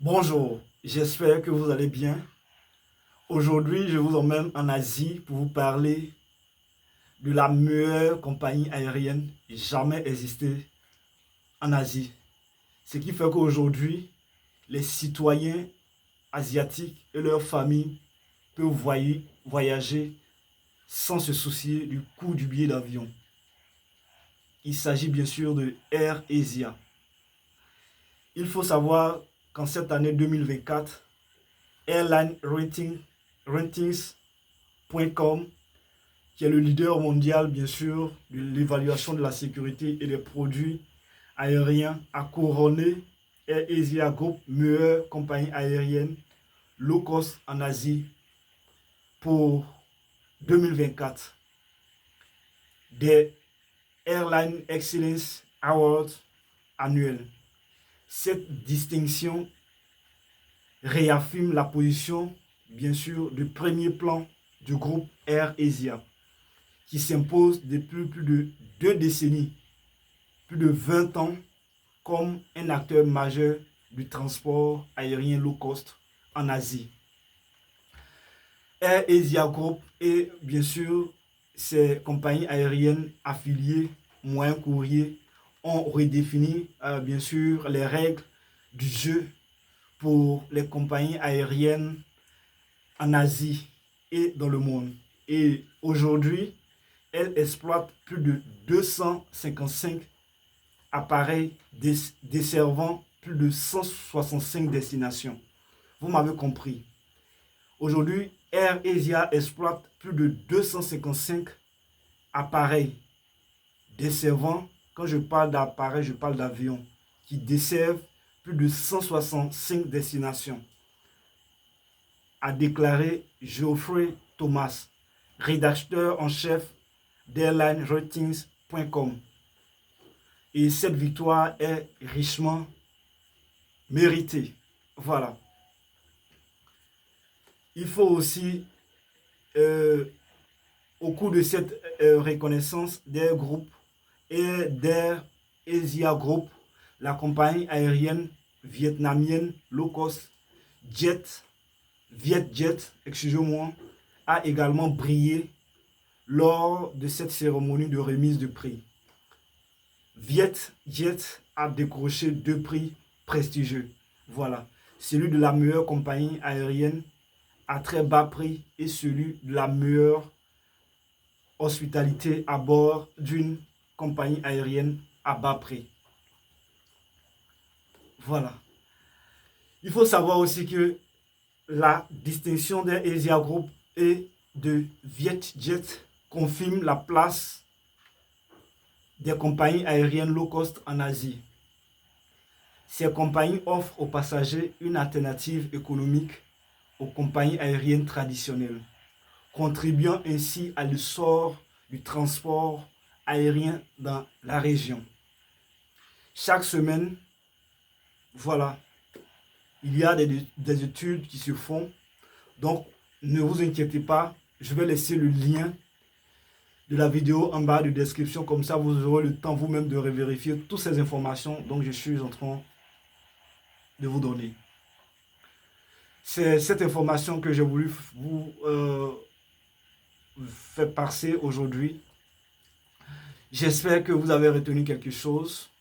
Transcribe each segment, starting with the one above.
Bonjour, j'espère que vous allez bien. Aujourd'hui, je vous emmène en Asie pour vous parler de la meilleure compagnie aérienne jamais existée en Asie. Ce qui fait qu'aujourd'hui, les citoyens asiatiques et leurs familles peuvent voyager sans se soucier du coût du billet d'avion. Il s'agit bien sûr de Air Asia. Il faut savoir qu'en cette année 2024, Airline Ratings.com, qui est le leader mondial, bien sûr, de l'évaluation de la sécurité et des produits aériens, a couronné Air Asia Group meilleure compagnie aérienne low cost en Asie pour 2024. Des Airline Excellence Awards annuels. Cette distinction réaffirme la position, bien sûr, de premier plan du groupe Air Asia, qui s'impose depuis plus de 2 décennies, plus de 20 ans, comme un acteur majeur du transport aérien low cost en Asie. Air Asia Group et bien sûr ses compagnies aériennes affiliées, moyens courriers, ont redéfini bien sûr les règles du jeu pour les compagnies aériennes en Asie et dans le monde. Et aujourd'hui, elle exploite plus de 255 appareils desservant plus de 165 destinations. Vous m'avez compris. Aujourd'hui, Air Asia exploite plus de 255 appareils desservant, quand je parle d'appareils, je parle d'avions, qui desservent plus de 165 destinations, a déclaré Geoffrey Thomas, rédacteur en chef d'AirlineRatings.com. Et cette victoire est richement méritée. Voilà. Il faut aussi, au cours de cette reconnaissance d'Air Group et d'Air Asia Group, la compagnie aérienne vietnamienne low cost Vietjet, excusez-moi, a également brillé lors de cette cérémonie de remise de prix. Vietjet a décroché 2 prix prestigieux. Voilà, celui de la meilleure compagnie aérienne à très bas prix et celui de la meilleure hospitalité à bord d'une compagnie aérienne à bas prix. Voilà. Il faut savoir aussi que la distinction d'Air Asia Group et de Vietjet confirme la place des compagnies aériennes low cost en Asie. Ces compagnies offrent aux passagers une alternative économique aux compagnies aériennes traditionnelles, contribuant ainsi à l'essor du transport aérien dans la région. Chaque semaine, voilà, il y a des études qui se font. Donc, ne vous inquiétez pas, je vais laisser le lien de la vidéo en bas de description. Comme ça, vous aurez le temps vous-même de revérifier toutes ces informations dont je suis en train de vous donner. C'est cette information que j'ai voulu vous faire passer aujourd'hui. J'espère que vous avez retenu quelque chose.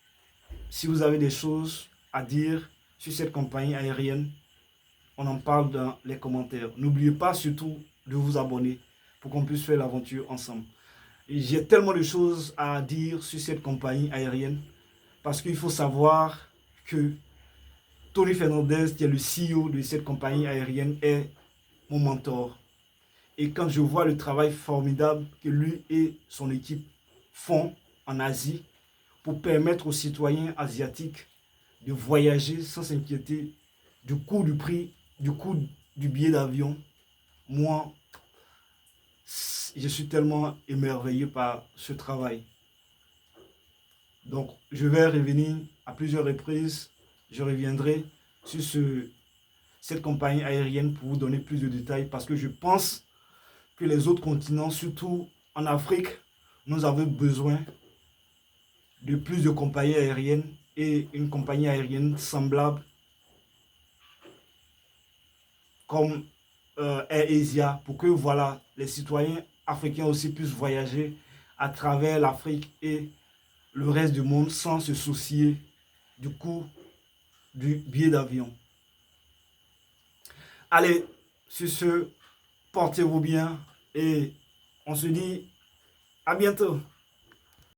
Si vous avez des choses à dire sur cette compagnie aérienne, on en parle dans les commentaires. N'oubliez pas surtout de vous abonner pour qu'on puisse faire l'aventure ensemble. J'ai tellement de choses à dire sur cette compagnie aérienne parce qu'il faut savoir que Tony Fernandez, qui est le CEO de cette compagnie aérienne, est mon mentor. Et quand je vois le travail formidable que lui et son équipe font en Asie pour permettre aux citoyens asiatiques de voyager sans s'inquiéter du coût du prix, du coût du billet d'avion, moi, je suis tellement émerveillé par ce travail. Donc, je vais revenir à plusieurs reprises. Je reviendrai sur cette compagnie aérienne pour vous donner plus de détails parce que je pense que les autres continents, surtout en Afrique, nous avons besoin de plus de compagnies aériennes et une compagnie aérienne semblable comme Air Asia, pour que voilà, les citoyens africains aussi puissent voyager à travers l'Afrique et le reste du monde sans se soucier du coût du billet d'avion. Allez, sur ce, portez-vous bien et on se dit à bientôt.